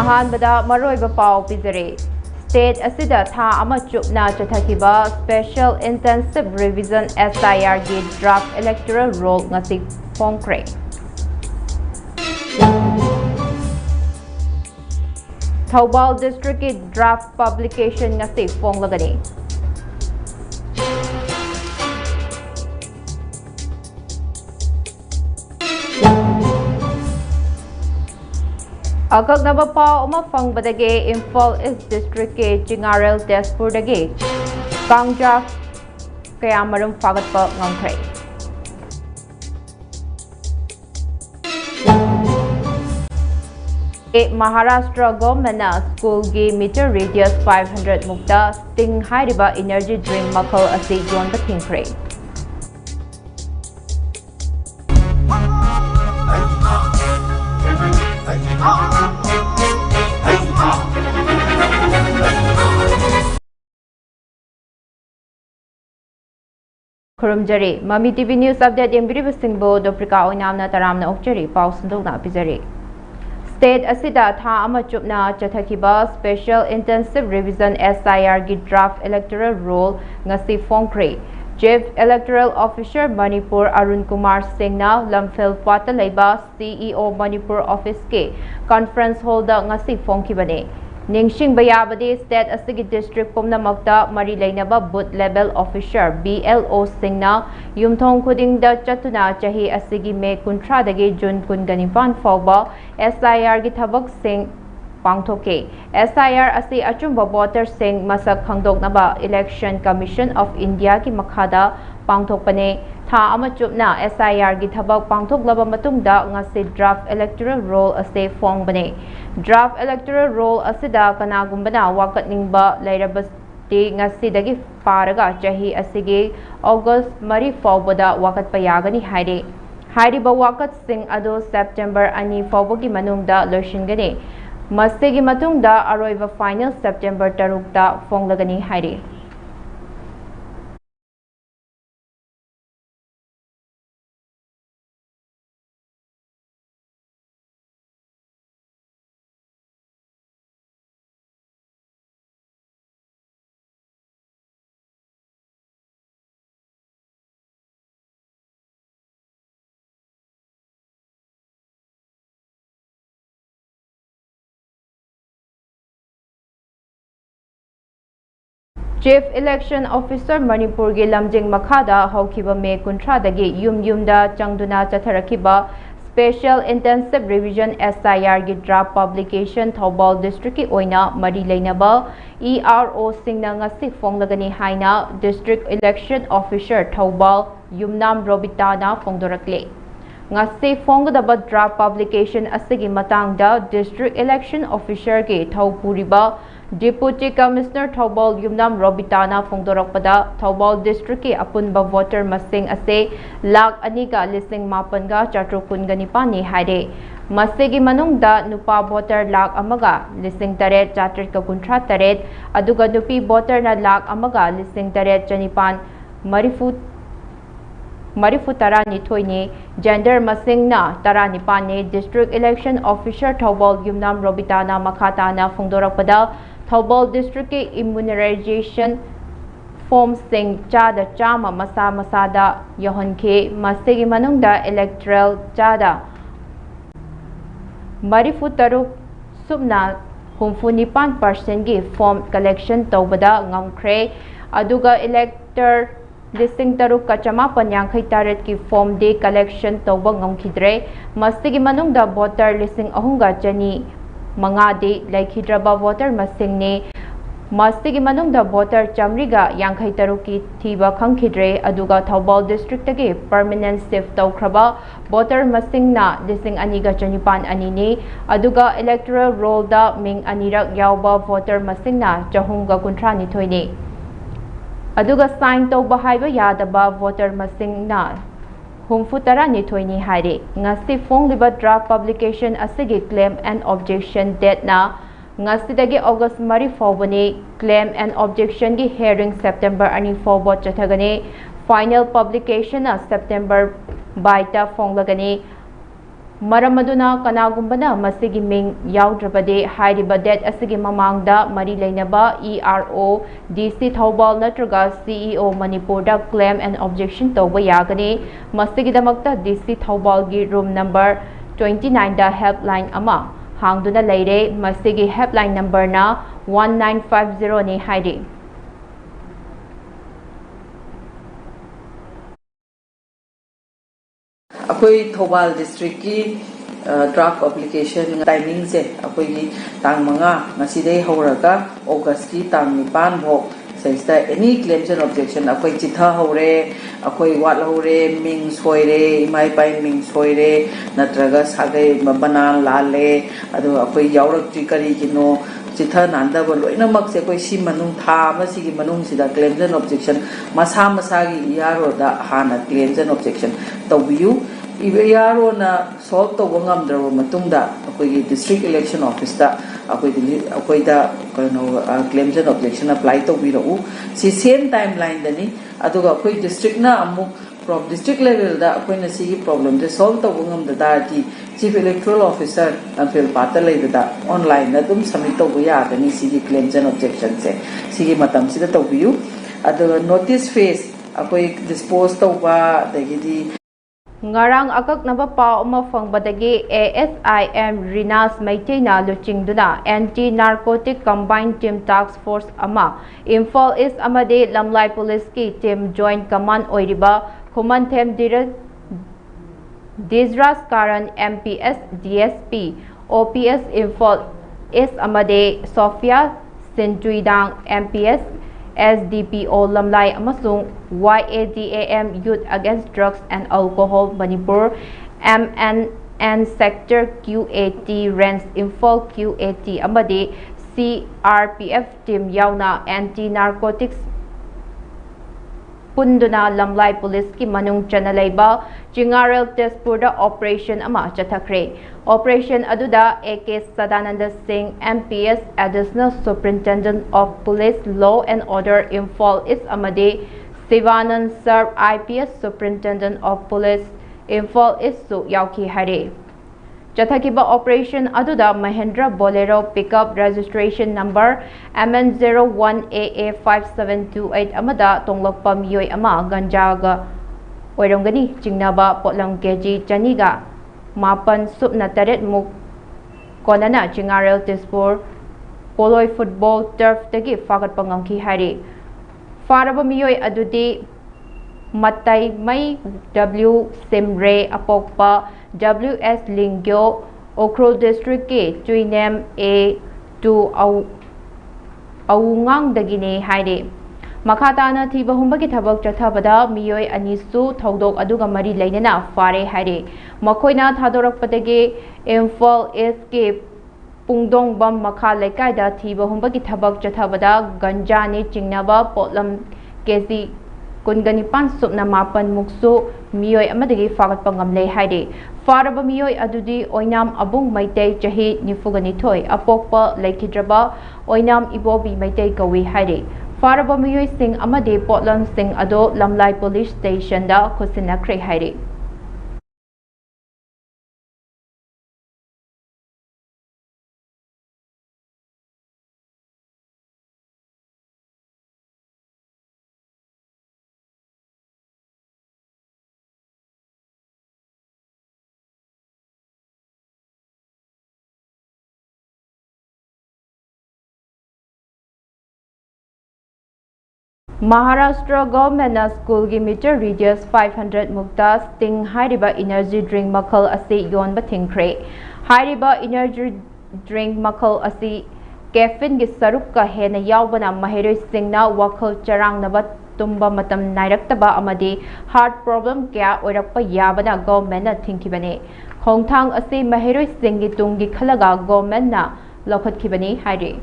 अहानबदा मरोइबा पाव पिजरे स्टेट असida tha ama chupna chathakiba special intensive revision SIR gi draft electoral roll ngasi phongkre Thoubal district ki draft publication ngasi phonglagani Akagnaba paw umafangbadage Imphal East District ke Chingarel Tezpurdage Kangja kayamarum fagatpa ngangkray. Maharashtra government school gi meter radius 500 mukta sting hairiba energy drink makhal asi yonba thingkray. Kurumjari, MAMI TV News Update Yembiriba Singbo, NOPRICA OINAM na taram na okjari, pausundog na pizari. State asida tha ama chupna chathakiba Special Intensive Revision SIR gi draft electoral roll ngasi phongkre. Chief Electoral Officer Manipur Arun Kumar Singh na Lamphel Pata Leiba CEO Manipur Office ke conference hall da ngasi phongkibane. Ningsing bayabadi state asigi district pumnamakta mari lainaba booth level officer BLO Singh na yumthong khuding da chatuna chahi asigi me kuntra dagi June kunganipan fawba SIR gi thabak sing pangthoke SIR asi achumba voter sing masak khangdoknaba Election Commission of India ki makhada pangthokpane tha ama chupna SIR gi thabak pangthoklaba matungda ngasi draft electoral roll ase phongbane draft electoral roll asida kanagumbana wakatningba lairabasti ngasi dagi paraga chahi asigi August mari fawbada wakat payagani haire hairiba wakat sing ado September ani fawbagi manungda loishingani masigi matungda aroiba final September tarukta phonglagani haire Chief Election Officer Manipur gi lamjing makhada haukiba me kuntra dagi yumda changduna chatharakiba Special Intensive Revision SIR gi draft publication Thoubal District ki oina mari leinaba ERO singna ngasi phonglagani haina District Election Officer Thoubal Yumnam Robita na phongdorakle ngasi phongdaba draft publication asigi matangda District Election Officer ki Thaupuriba Deputy Commissioner Thoubal Yumnam Robitana Phongdorakpada Thoubal District ki apunba voter masing ase lakh aniga lising mapanga chatrukungani haire masigi manungda nupa voter lakh amaga lising taret chatrika kuntra taret aduga nupi voter na lakh amaga lising taret chanipan marifu tara nithoini gender masing na tara nipane District Election Officer Thoubal Yumnam Robitana makhatana Phongdorakpada Thoubal District ki immunization form sing chada chama masa masada yohonke masigi manungda electoral chada marifu taruk subna humfunipan % gi form collection tawbada ngamkre aduga elector listing taruk kachama panyangkai taret ki form de collection tawba ngamkhidre masigi manungda voter listing ahunga chani mangade laikhidraba voter masingni masigi manungda voter chamriga yangkhai taruki thiba khangkhidre aduga Thoubal District tagi permanent shift tawkhraba voter masingna lising aniga chanipan anini aduga electoral roll da ming anirak yawba voter masingna chahumga kuntra nithoini aduga sign tawba haiba yadaba voter masingna humfutara nithoini haire ngasi phongliba draft publication asigi claim and objection date na ngasi dagi August mari fawbani claim and objection gi hearing September ani fawbo chathagani final publication na September baita phonglagani Maramaduna Kanagumbana Masigi Ming Yaudrabade Haidiba Det Asigi Mamangda Mari Lainaba ERO DC Thobal Natraga CEO Manipurda Claim and Objection Toba Yagani Masigi Damakta DC Thobal Gi Room number 29 da helpline ama Hangduna Leire Masigi helpline number na 1950 ni Haidi. Akoi Thobal district ki draft application timing se akoi ki tang manga ngasidei horaga August ki tang nipan bhok saista any claims and objection akoi chitha hore akoi wat hore ming soire imai pai ming soire natraga sagai banan lale adu akoi yaurak tri kari kino chitha nanda ba loina mak se koi si manung tha ma si gi manung sida claims and objection masa gi yaro da hana claims and objection tawbiu Yaro na solve to wangam draw matungda akoi district election office da akoi da claims and objection apply to biro si same timeline dani aduga akoi district na amu from district level da akoi na si problem de solve to wangam da ki chief electoral officer appeal pata lai da online na dum submit to ya dani si claims and objection se si matam si da to biu adu notice phase akoi dispose to ba da gi Ngarang akak naba pao ma fangbadagi ASIM Rinas Maitena Luchingduna Anti-narcotic Combined Team Task Force ama Imphal East amade Lamlai Police ki Team Joint Command oiriba Khumantem Dizras Karan MPS DSP OPS Imphal East amade Sophia Sintuidang MPS SDPO Lamlai amasung YADAM Youth Against Drugs and Alcohol Manipur MNN Sector QAT Rents Imphal QAT amadi CRPF Team Yauna Anti-narcotics Punduna Lamlai Police ki manung chanalaiba Jingarel Tezpurda Operation ama chathakre Operation aduda AK Sadananda Singh MPS Additional Superintendent of Police Law and Order Imphal East amade Sivanand Sir IPS Superintendent of Police Imphal East su yauki hare Chathakiba operation aduda Mahendra Bolero pickup registration number MN01AA5728 amada tonglokpa miyoi ama ganjaga oirongani chingnaba potlang keji chaniga mapan supna taret muk konana Jingarel Tezpur Poloi football turf tagi fagat pangamki hari faraba miyoi adudi Matai Mai W Simre Apokpa WS Lingyo Okrol District ke Tuinem A2 Aungang dagine haide Makhatana thiba humbagi thabak chathabada miyoi anisu thodok aduga mari lainana fare haide makoina thadorakpadagi Imphal East ke Pungdong Bam Makha Lekai da thiba humbagi thabak chathabada ganja ni chingnaba potlam kesi Kungani supna mapan muksu miyoi amadagi fagat pangamle haide faraba miyoi adudi OINAM abung maitei chahi nifugani thoi apokpa laikhidraba OINAM ibobi maitei kawi haide faraba miyoi sing amade potlan sing ado Lamlai Police Station da khusinakre haide Maharashtra government na school gi meter radius 500 mukta sting hariba energy drink makal asi yonba thingkre hariba energy drink makal asi caffeine gi saruk ka hena yawbana maheroi singna wakhal charang naba tumba matam nairaktaba amadi heart problem kya oirakpa yabana government na thingkibane khongthang asi maheroi singi tungi khalaga government na lokhatkibani hairi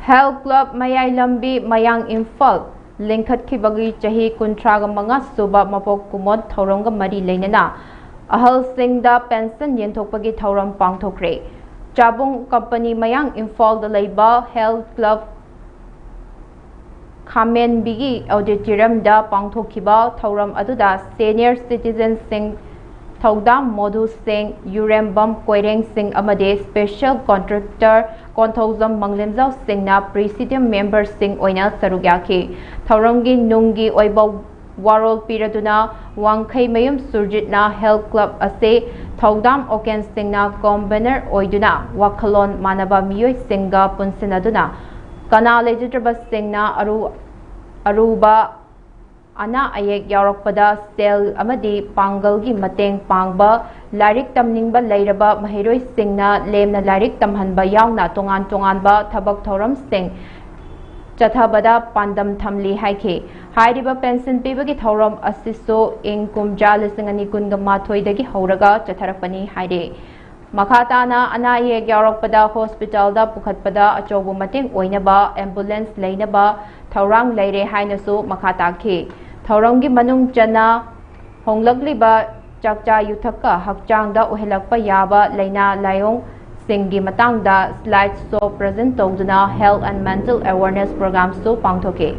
Health Club Mayai Lambi Mayang Imphal Lingkhat Kibagi Chahi Kuntraga Manga Suba Mapok Kumot Tauronga Mari Lainana Ahal Singda Pension Yentokpagi Tauram Pangtokre Chabung Company Mayang Imphal the Labor Health Club Khamenbigi Auditoriumda pangthokhiba thauram aduda senior citizens sing Thaudam Modhu Singh, Urembam Koireng Singh amade special contractor Konthauzam Manglemjau Singh na presidium member Singh oina sarugyaki. Thauramgi nungi oiba warol piraduna Wangkhai Mayum Surjit na health club ase Thaudam Oken Singh na convener oiduna Wakhalon Manaba Miyoi Singha punsinaduna Kana Legitraba Singh na Aruba Ana ayek yaurokpada sel amadi pangalgi mateng pangba larik tamningba leiraba mahiroi singna lemna larik tamhanba yauna tongan ba thabak thoram sing chathabada pandam thamli haike hairiba pension pibagi thoram asiso ing kumja lisingani kunga mathoidagi hauraga chatharapani haire Makhatana ana ayek yaurokpada hospital da pukhatpada achobu mateng oinaba ambulance leinaba thorang leire hainasu makhataki Thauramgi manung chana honglagliba chakcha yuthaka hakchangda uhelakpa yaba laina layong singgi matangda slide show present tawduna health and mental awareness programs so pangthoke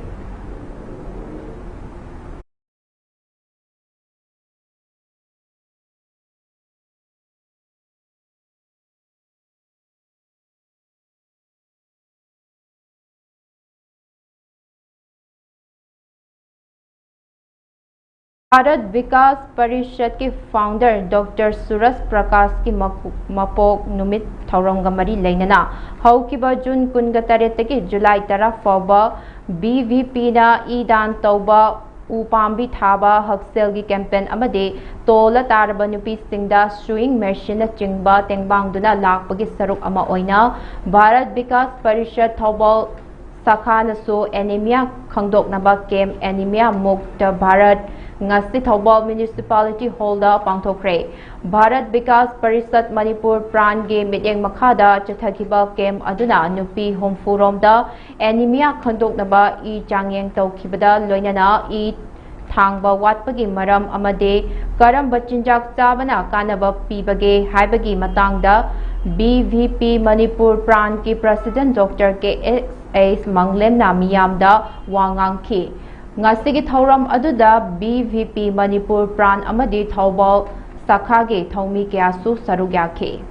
Bharat Vikas Parishad के founder doctor Suraj Prakash की मपोक नुमित थौरंगा मरी लेनना हौकिबा जून कुनगा तरेतगी जुलाई 10 फाउबा BVP ना ईदान तौबा उपाम्बी थाबा हक्सेल की campaign अमदे तोला तारबा नुपी सिंगदा swing machine चिंगबा तेंगबांगदुना लाकपगी सरुक अमा ओइना भारत विकास परिषद थौबा साखानसो एनीमिया खंगदोकनबा केम एनीमिया मुक्त Bharat ngasi Thobal Municipality Hall da pangthokre Bharat Vikas Parishad Manipur Pran ge mityeng makhada chathakiba kem aduna nupi homfurom da anemia khandoknaba I changyeng tawkhibada loinana I thangba watpagi maram amade karamba chinjak chabana kanaba pibage haibagi matangda BVP Manipur Pran ki President Dr. K.S. Manglem na miyamda wangangki Ngasigi thauram aduda BVP Manipur Pran amadi Thaubal Sakhage Thaumi Kyasu Sarugyake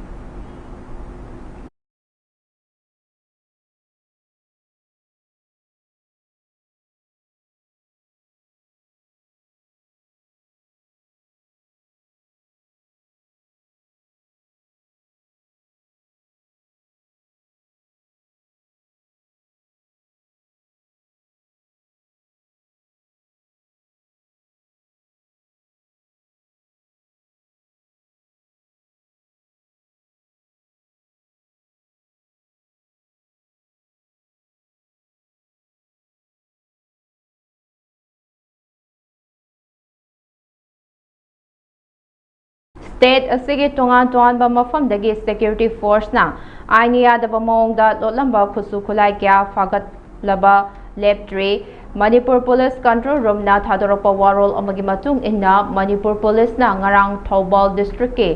State asigi tongan ba mafam dagi security force na ainiya da ba maongda lotlamba khusu khulai kya fagat laba leptre Manipur Police Control Room na thadorapa warol amagi matung inna Manipur Police na ngarang Thaubal District ke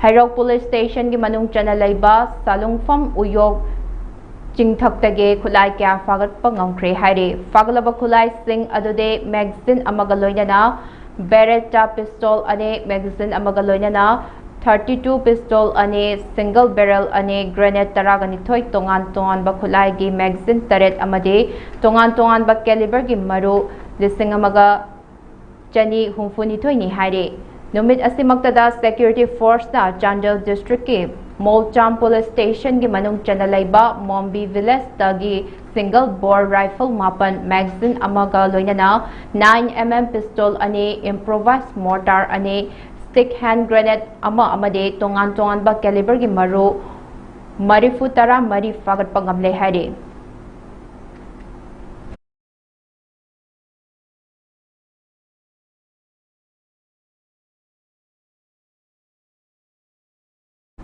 Hairok Police Station gi manung chana laiba salungfam uyog chingthaktage khulai kya fagat pangamkhre haire faglaba khulai sing adude magazine amaga loinana Beretta pistol ane magazine amaga loinana 32 pistol ane single barrel ane grenade taragani thoi tongan ba khulai gi magazine taret amade tongan ba caliber gi maru lising amaga chani humfuni thoi ni haire numit asimaktada security force na Chandel district ke Molcham police station gi manung chana laiba Mombi village tagi single bore rifle mapan magazine amaga loinana 9mm pistol ane improvised mortar ane stick hand grenade amade tongan ba caliber gi maru marifutara mari fagat pangamle haire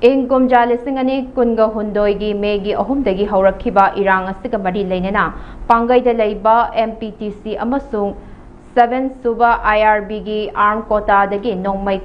Ingkum jalisingani kunga hundoigi megi ahumdagi haurakhiba irang asiga mari leinana pangai da leiba MPTC amasung 7 suba IRB gi arm quota dagi nongmai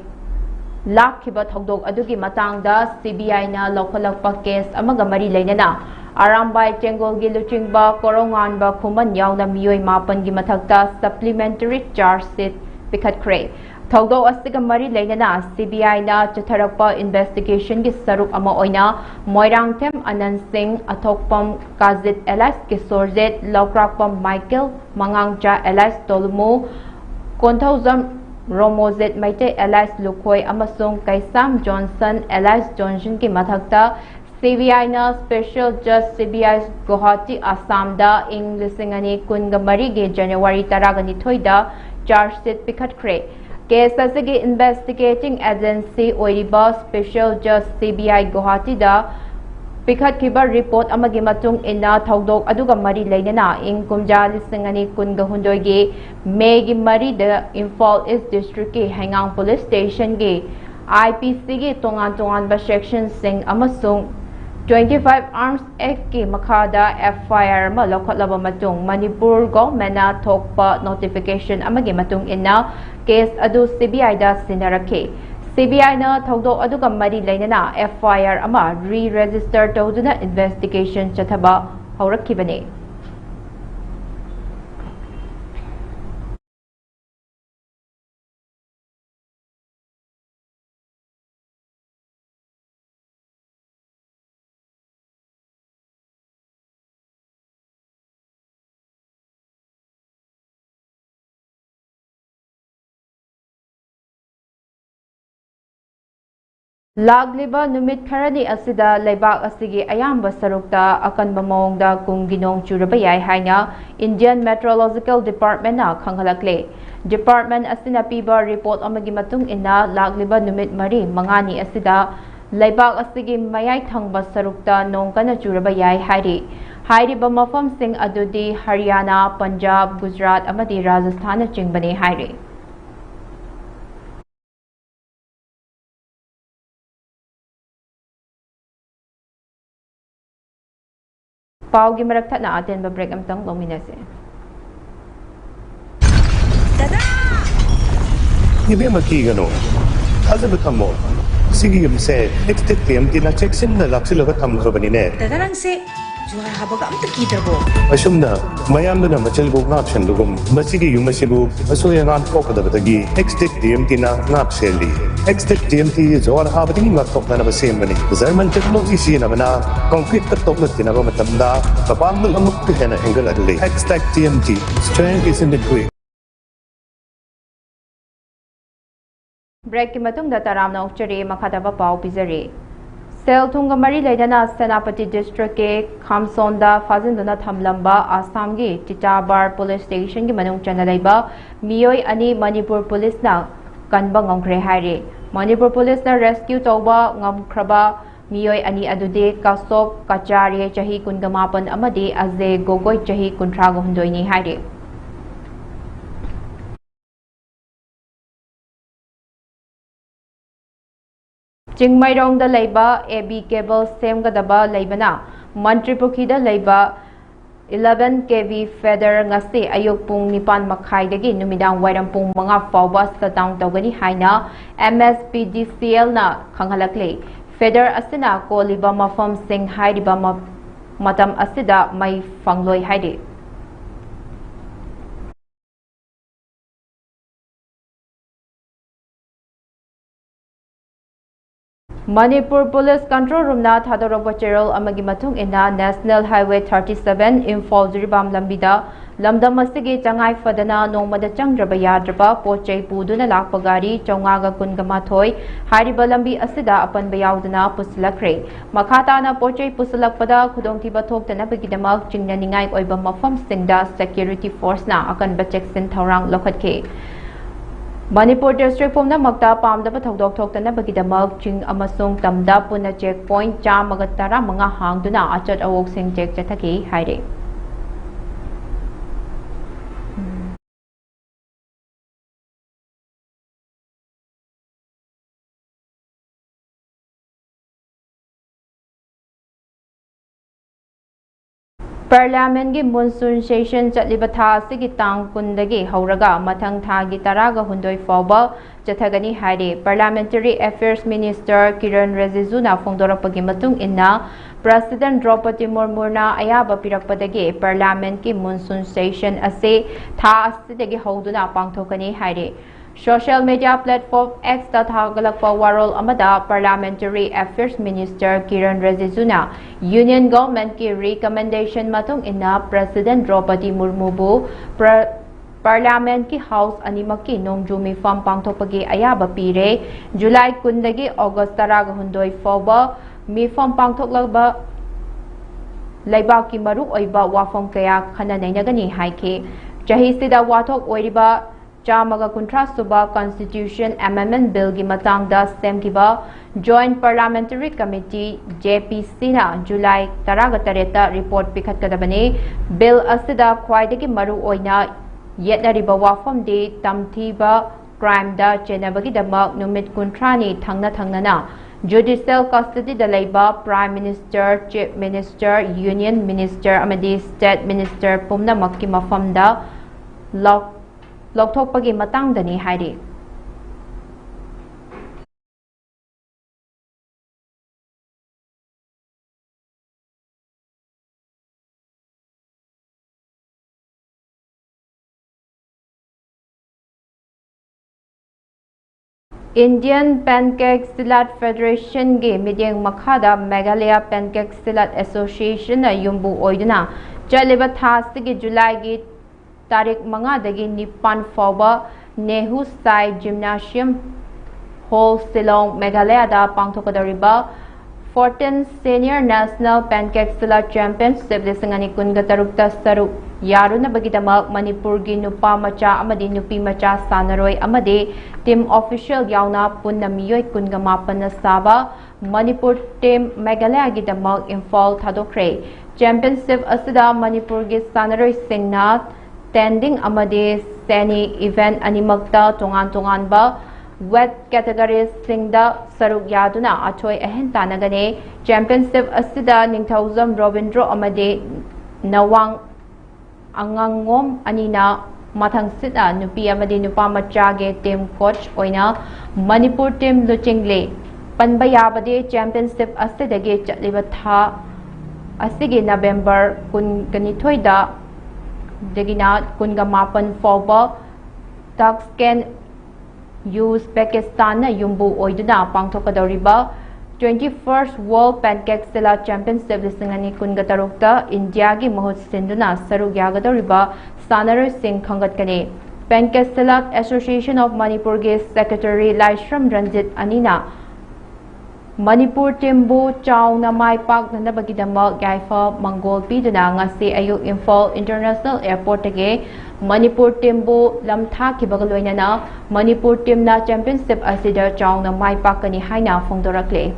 lakhiba thodok adugi matangda CBI na lokhalakpa case amaga mari leinana Arambai Tengolgi Luchingba Koronganba Kuman Yauna Miyoi Mapangi Mathakta Supplementary Charge Sheet Pikhatkre Thogdo Asiga Mari Lainana CBI na Chatharakpa Investigation gi Saruk ama oina Moirangthem Anand Singh Athokpam Kazit Elias Kisorzet Lokrakpam Michael Mangangcha Elias Tolumu Konthauzam Romozet Maite Elias Lukhoi amasung Kaisam Johnson Elias Johnson ki mathakta CBI na Special Judge CBI Guwahati Assam da ing lisingani kungamari ge January taragani thoida charge sheet pikhatkre case asigi investigating agency oiriba Special Judge CBI Guwahati da pikhatkiba report amagi matung ina thaudok aduga mari leinana ing kumja lisingani kungahundoi ge May gi mari da Imphal East District ki Hangang Police Station ge IPC ge tongan ba section sing amasung 25 Arms Act ki makada FIR ma lokhatlaba matung Manipur government na thokpa notification amagi matung ina case adu CBI da sinarakhe CBI na thaudok aduga mari leinana FIR ama re-register tawduna investigation chathaba hawrakhibane Lagliba numit kharani asida leibak asigi ayamba sarukta akanba mawngda kungginong churaba yai haina Indian Meteorological Department na khanghalakle Department asina piba report amagi matung ina lagliba numit mari mangani asida leibak asigi mayai thangba sarukta nong kana churaba yai hairi hairiba mafam sing adudi Haryana Punjab Gujarat amadi Rajasthan chingbane hairi Paugi marakta na atin ba break amtang lominase. Dada! Ibe makigano. Aza betamo. Sige yumse next time tina checksin na lapsi laga tamkhabani ne. Dada lang se juhar habaga amta kidrabo. Asumna mayamna na machal go ngapshan lugum masigi yumasibu asoyangan pokadabatagi next time tina ngapseli. Next TMT jawar habati ngatok na basembani. Zaman technology sina bana concrete ka tokna tina ba matamda kapam ng amuk kena angle adli. TMT strength is in the quick. Break ki matung da taramna ukchari makhataba pau pizari. Sel thunga mari leidana Senapati district ke Khamsonda fazinduna thamlamba Assam gi Titabar police station gi manung chana leiba miyoi ani Manipur police na kanba ngongkre haire Manipur police na rescue tawba ngamkraba miyoi ani adude Kasop Kachari chahi kungamapan amadi Azze Gogoi chahi kuntrago hundoi ni haire Chingmairong da leiba AB cable semgadaba leibana Mantripukhi da leiba 11 kV feather ngasi ayuk pung 9 makhai dagi numidang wairam pung mga fawba shutdown tawgani haina MSPDCL na khanghalakle feather asina ko liba mafam sing hairiba matam asida mai fangloi haide Manipur Police Control Room na thadorok cheryl amagi matung ina National Highway 37 Imphal Jiribam lambida lamdam asigi changai fadana nongmada changdraba yadraba pochai puduna lakpa gari chaungaga kungamathoi hariba lambi asida apan bayaudana puslakre makhata na pochai puslakpada khudongthiba thoktana bagidamak chingna ningai oiba mafam singda security force na akan bacheksin thorang lokhatke Manipur district pumna makta pamdaba thodok thoktana bagidamak ching amasung tamda puna checkpoint chamagatara mga hangduna achat awok sing check chathaki haire Parliamentary monsoon session chatliba tha asigi tang kundagi hauraga mathang thagi taraga hundoi fawba chathagani haire Parliamentary Affairs Minister Kiran Rijijuna phongdorapagi matung inna President Draupadi Murmuna ayaba pirakpadagi Parliament ki monsoon session ase tha asidagi hauduna pangthokani haire Social media platform X ta thagalakpa warol amada Parliamentary Affairs Minister Kiran Rijijuna Union Government ki recommendation matung inna President Draupadi Murmu bu Parliament ki House animaki nongjumi fam pangthokpagi ayaba pire July kundagi August taraga hundoi fawba mi fam pangthoklaba Laibaki maru oiba wafam kaya khana nainagani haike chahi sida wathok oiriba Chamaga Kuntra Suba Constitution Amendment Bill gi matangda semkiba Joint Parliamentary Committee JPC na July taraga tareta report pikhatkadabani bill asida khwaidagi maru oina yetnariba wafam de tamthiba crime da chenabagi damak numit kuntrani thangna Judicial custody da laiba Prime Minister, Chief Minister, Union Minister amadi State Minister pumna makki mafamda Lokthokpagi matangdani hairi Indian Pancake Silat Federation ge midyeng makhada Meghalaya Pancake Silat Association na yumbu oiduna chaliba thasigi July gi Tarik Manga dagi Nipan Fawba Nehu Sai Gymnasium Hall Silong Meghalaya da pangthokadariba 14th Senior National Pancake Silat Championship lisangani kunga tarukta saruk yaruna bagidamak Manipur gi nupa macha amadi nupi macha sanaroi amadi team official yauna punna miyoi kunga mapan na saba Manipur team Meghalaya gi damak Imphal thadokre championship asida Manipur gi sanaroi singna standing amadi seni event animakta tongan ba wet categories singda saruk yaduna achoi ahen tanagane championship asida ningthauzam Robindro amadi nawang angangom anina mathang sita nupi amadi nupa macha ge team coach oina Manipur team luchingle panba yabade championship asida ge chatliba tha asigi November kun kanithoida Degina kunga mapan fawba Taksken Uzbekistan na yumbu oiduna pangthokadoriba 21st World Pancake Silat Championship lisangani kunga tarukta India gi mahut sinduna saruk yagadoriba sanaroi sing khangatkani Pancake Silat Association of Manipur gi Secretary Laishram Ranjit Anina Manipur Timbu Chauna Mai Park Nanabagidama Gaifa Mongol Piduna ngasi ayuk Imphal International Airport ge Manipur Timbu lamtha kibagaloinana Manipur Timna Championship asida Chauna Mai Park kani haina phongdorakle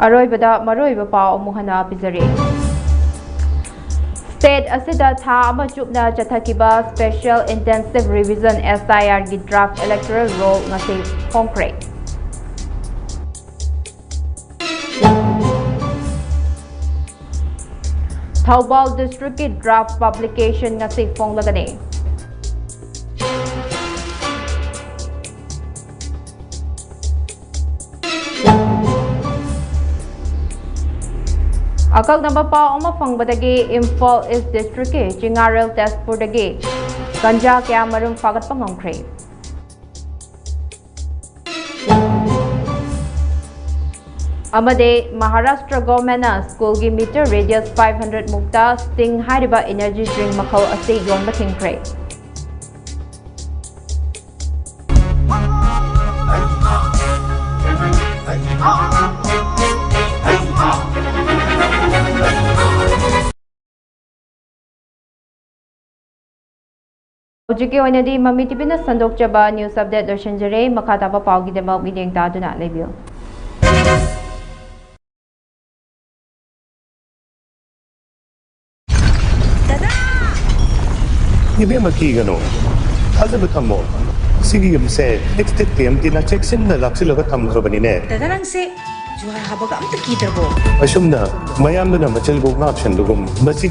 ꯑꯔꯣꯏꯕꯗ ꯃꯔꯨꯑꯣꯏꯕ ꯄꯥꯎ ꯑꯃꯨꯛ ꯍꯟꯅ ꯄꯤꯖꯔꯤ state ꯑꯁꯤꯗ ꯊꯥ ꯑꯃ ꯆꯨꯞꯅ ꯆꯠꯊꯈꯤꯕ special ꯏꯟꯇꯦꯟꯁꯤꯚ revision SIRꯒꯤ ꯗ꯭ꯔꯥꯐ electoral role ꯉꯁꯤ ꯐꯣꯡꯈ꯭ꯔꯦ ꯊꯧꯕꯥꯜ ꯗꯤꯁꯇ꯭ꯔꯤꯛꯀꯤ ꯗ꯭ꯔꯥꯐ ꯄꯕ꯭ꯂꯤꯀꯦꯁꯟ ngasi ꯐꯣꯡꯂꯒꯅꯤ ꯑꯀꯛꯅꯕ ꯄꯥꯎ ꯑꯃ ꯐꯪꯕꯗꯒꯤ ꯏꯝꯐꯥꯜ ꯏꯁ ꯗꯤꯁꯇ꯭ꯔꯤꯛꯀꯤ ꯆꯤꯡꯉꯥꯔꯦꯜ ꯇꯦꯖꯄꯨꯔꯗꯒꯤ ꯒꯟꯖꯥ ꯀꯌꯥ ꯃꯔꯨꯝ ꯐꯥꯒꯠꯄ ꯉꯝꯈ꯭ꯔꯦ ꯑꯃꯗꯤ ꯃꯍꯥꯔꯥꯁꯇ꯭ꯔ ꯒꯣꯚꯔꯟꯃꯦꯟꯠꯅ ꯁ꯭ꯀꯨꯜꯒꯤ ꯃꯤꯇꯔ ꯔꯦꯗꯤꯌꯁ 500 ꯃꯨꯛꯇ ꯁ꯭ꯇꯤꯡ ꯍꯥꯏꯔꯤꯕ ꯏꯅꯔꯖꯤ ꯗ꯭ꯔꯤꯡ ꯃꯈꯜ ꯑꯁꯤ ꯌꯣꯟꯕ ꯊꯤꯡꯈ꯭ꯔꯦ ꯍꯧꯖꯤꯛꯀꯤ ꯑꯣꯏꯅꯗꯤ ꯃꯃꯤ ꯇꯤꯚꯤꯅ ꯁꯟꯗꯣꯛꯆꯕ ꯅ꯭ꯌꯨꯁ ꯑꯞꯗꯦꯠ ꯂꯣꯏꯁꯤꯟꯖꯔꯦ ꯃꯈꯥ ꯇꯥꯕ ꯄꯥꯎꯒꯤꯗꯃꯛ ꯃꯤꯠꯌꯦꯡ ꯇꯥꯗꯨꯅ ꯂꯩꯕꯤꯌꯨ Dada! Ibig makigano. Alam mo tamo. Sige yung se, next time tinacheksin na laksilaga tamkrabanine. Dada lang si Juhar habaga amta kidrabo. Asum na, mayam na machel gog na option dugum. Masige